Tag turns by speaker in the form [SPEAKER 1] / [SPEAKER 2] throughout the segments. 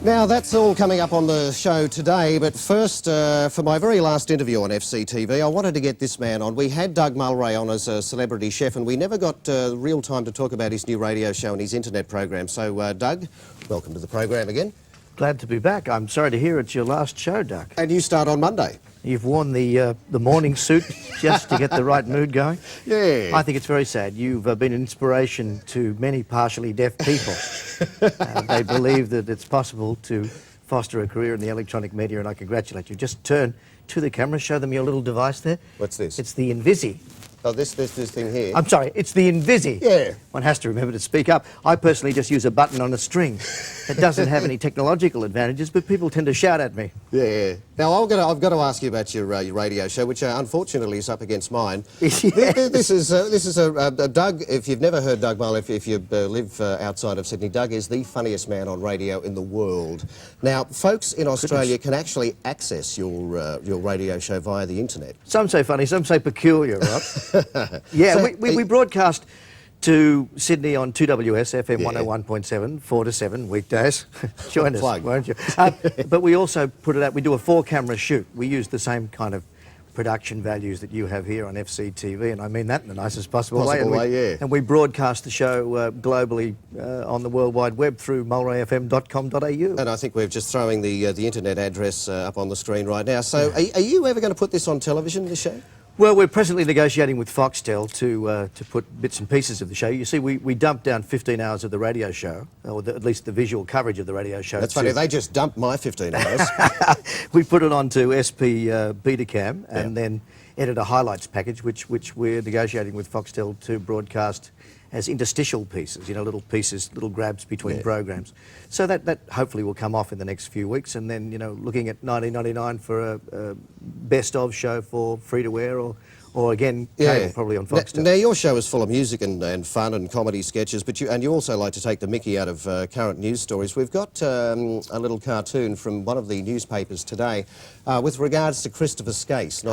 [SPEAKER 1] Now, that's all coming up on the show today, but first, for my very last interview on FCTV, I wanted to get this man on. We had Doug MULRAY on as a celebrity chef, and we never got real time to talk about his new radio show and his internet program. So, Doug, welcome to the program again.
[SPEAKER 2] Glad to be back. I'm sorry to hear it's your last show, Doug.
[SPEAKER 1] And you start on Monday.
[SPEAKER 2] You've worn the morning suit just to get the right mood going.
[SPEAKER 1] Yeah.
[SPEAKER 2] I think it's very sad. You've been an inspiration to many partially deaf people. They believe that it's possible to foster a career in the electronic media, and I congratulate you. Just turn to the camera, show them your little device there.
[SPEAKER 1] What's this?
[SPEAKER 2] It's the Invisi.
[SPEAKER 1] Oh, this thing here.
[SPEAKER 2] I'm sorry, it's the Invisi.
[SPEAKER 1] Yeah.
[SPEAKER 2] One has to remember to speak up. I personally just use a button on a string. It doesn't have any technological advantages, but people tend to shout at me.
[SPEAKER 1] Yeah. Now, I've got to ask you about your radio show, which unfortunately is up against mine.
[SPEAKER 2] Yes.
[SPEAKER 1] This is Doug. If you've never heard Doug Mull, if you live outside of Sydney, Doug is the funniest man on radio in the world. Now, folks in Australia can actually access your radio show via the internet.
[SPEAKER 2] Some say funny, some say peculiar, right? Yeah,
[SPEAKER 1] So,
[SPEAKER 2] we broadcast to Sydney on 2WS FM 101.7, 4 to 7 weekdays. Join us, won't you? But we also put it out, we do a 4-camera shoot. We use the same kind of production values that you have here on FCTV, and I mean that in the nicest possible way. And we broadcast the show globally on the World Wide Web through mulrayfm.com.au.
[SPEAKER 1] And I think we're just throwing the internet address up on the screen right now. So are you ever going to put this on television, this show?
[SPEAKER 2] Well, we're presently negotiating with Foxtel to put bits and pieces of the show. You see, we dumped down 15 hours of the radio show, or at least the visual coverage of the radio show.
[SPEAKER 1] That's funny, they just dumped my 15 hours.
[SPEAKER 2] We put it onto SP Betacam and then edit a highlights package, which we're negotiating with Foxtel to broadcast as interstitial pieces, you know, little pieces, little grabs between programs. So that hopefully will come off in the next few weeks, and then, you know, looking at $19.99 for a best of show for free-to-air or again, cable, probably on Foxtel.
[SPEAKER 1] Now, your show is full of music and fun and comedy sketches, but you also like to take the mickey out of current news stories. We've got a little cartoon from one of the newspapers today with regards to Christopher Skase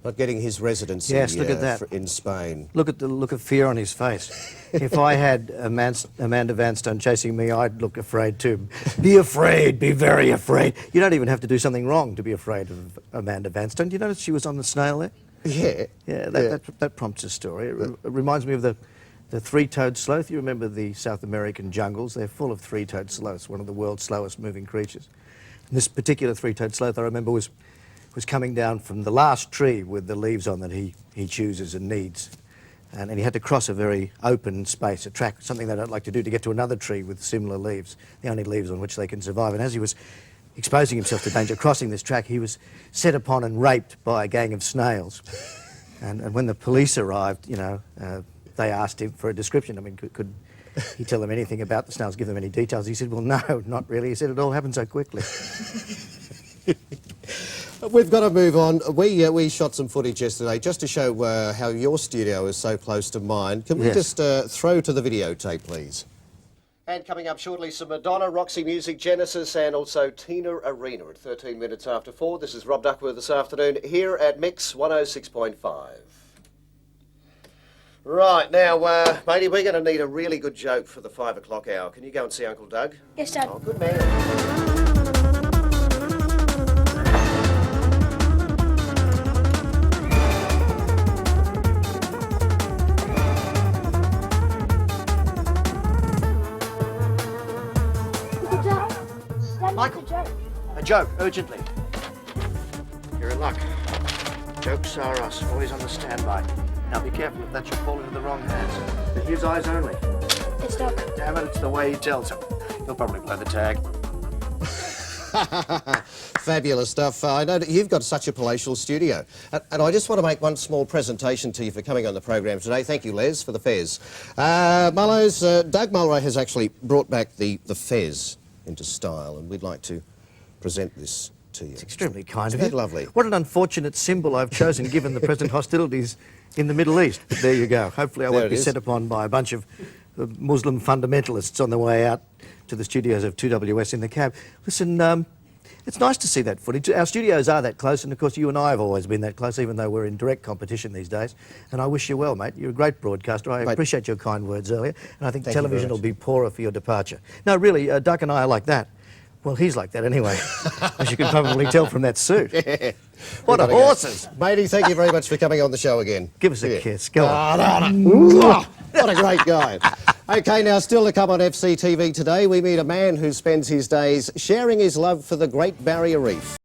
[SPEAKER 1] not getting his residency
[SPEAKER 2] look at that.
[SPEAKER 1] in Spain.
[SPEAKER 2] Look at the look of fear on his face. If I had Amanda Vanstone chasing me, I'd look afraid too. Be afraid, be very afraid. You don't even have to do something wrong to be afraid of Amanda Vanstone. Do you notice she was on the snail there?
[SPEAKER 1] Yeah.
[SPEAKER 2] That prompts a story. It reminds me of the three-toed sloth. You remember the South American jungles? They're full of three-toed sloths, one of the world's slowest moving creatures. And this particular three-toed sloth, I remember, was coming down from the last tree with the leaves on that he chooses and needs. And he had to cross a very open space, a track, something they don't like to do, to get to another tree with similar leaves, the only leaves on which they can survive. And as he was exposing himself to danger, crossing this track, he was set upon and raped by a gang of snails. And when the police arrived, you know, they asked him for a description. I mean, could he tell them anything about the snails, give them any details? He said, well, no, not really. He said, it all happened so quickly.
[SPEAKER 1] We've got to move on. We shot some footage yesterday just to show how your studio is so close to mine. Can we just throw to the videotape, please? And coming up shortly, some Madonna, Roxy Music, Genesis, and also Tina Arena at 13 minutes after 4. This is Rob Duckworth this afternoon here at Mix 106.5. Right, now, matey, we're going to need a really good joke for the 5 o'clock hour. Can you go and see Uncle Doug?
[SPEAKER 3] Yes, Dad.
[SPEAKER 1] Oh, good man.
[SPEAKER 2] Michael, a joke, urgently. You're in luck. Jokes are us, always on the standby. Now be careful if that should fall into the wrong hands. But here's eyes only.
[SPEAKER 3] Yes, Doc.
[SPEAKER 2] Damn it, it's the way he tells him. He'll probably play the tag.
[SPEAKER 1] Fabulous stuff. I know that you've got such a palatial studio. And I just want to make one small presentation to you for coming on the program today. Thank you, Les, for the fez. Mullows, Doug MULRAY has actually brought back the fez into style, and we'd like to present this to you.
[SPEAKER 2] It's extremely kind of
[SPEAKER 1] Isn't
[SPEAKER 2] you.
[SPEAKER 1] that lovely?
[SPEAKER 2] What an unfortunate symbol I've chosen given the present hostilities in the Middle East. But there you go. Hopefully I won't be set upon by a bunch of Muslim fundamentalists on the way out to the studios of 2WS in the cab. Listen, it's nice to see that footage. Our studios are that close, and of course you and I have always been that close, even though we're in direct competition these days. And I wish you well, mate. You're a great broadcaster. I appreciate your kind words earlier, and I think television will be poorer for your departure. No, really, Duck and I are like that. Well, he's like that anyway, as you can probably tell from that suit.
[SPEAKER 1] Yeah.
[SPEAKER 2] What a horses!
[SPEAKER 1] Matey, thank you very much for coming on the show again.
[SPEAKER 2] Give us a kiss. Go on.
[SPEAKER 1] What a great guy. Okay, now still to come on FCTV today, we meet a man who spends his days sharing his love for the Great Barrier Reef.